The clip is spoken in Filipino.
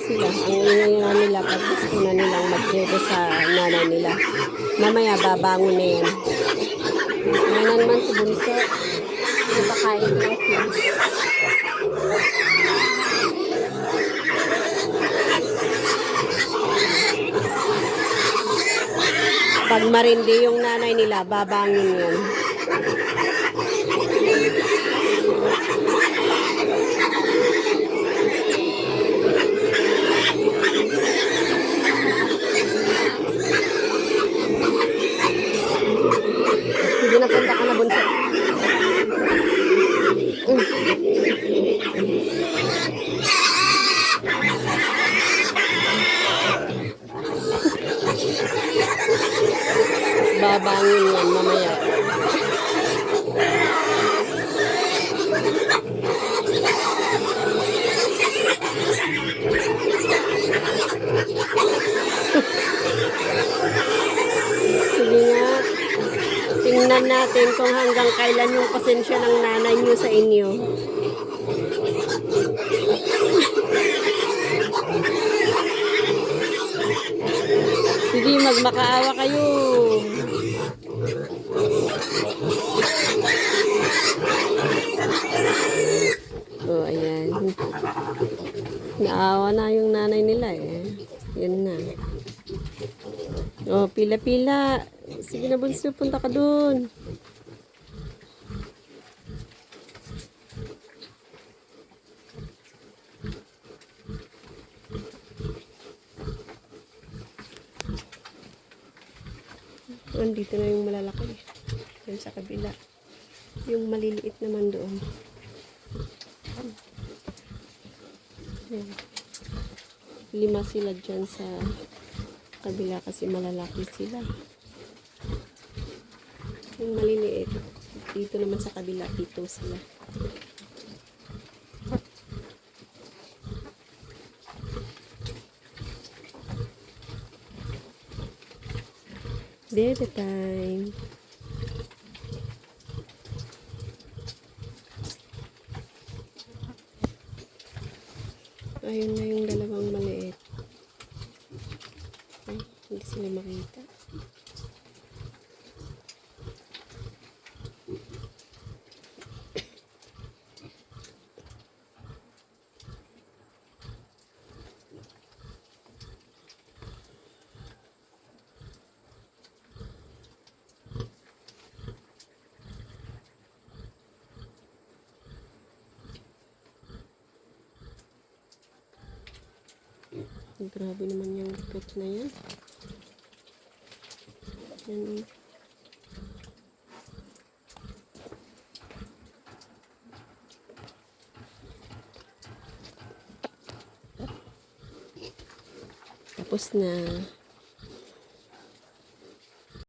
sila. Ang ingay nga nila pag gusto na nilang mag-dede sa nanay nila. Mamaya babangon na yan. Ngayon naman si Bunso. Napakain ng fish. Pag marindi yung nanay nila, babangon yan. Sige na, punta ka na, Bunso. Babangin yan mamaya. Sige nga. Tingnan natin kung hanggang kailan yung pasensya ng nanay nyo sa inyo. Sige, magmakaawa kayo. Oh, ayan. Naawa na yung nanay nila eh. Yan na. Oh, pila-pila. Sige na, Bunso, punta ka dun. Andito na yung malalaki. Yan sa kabila. Yung maliliit naman doon. Yan. 5 sila dyan sa kabila kasi malalaki sila. Yung maliliit. Dito naman sa kabila, 7 sila. Dede time. Ayun na yung dalawang maliit. Ay, hindi sila makita. Grabe naman yung pet na yan. Yan. Tapos na.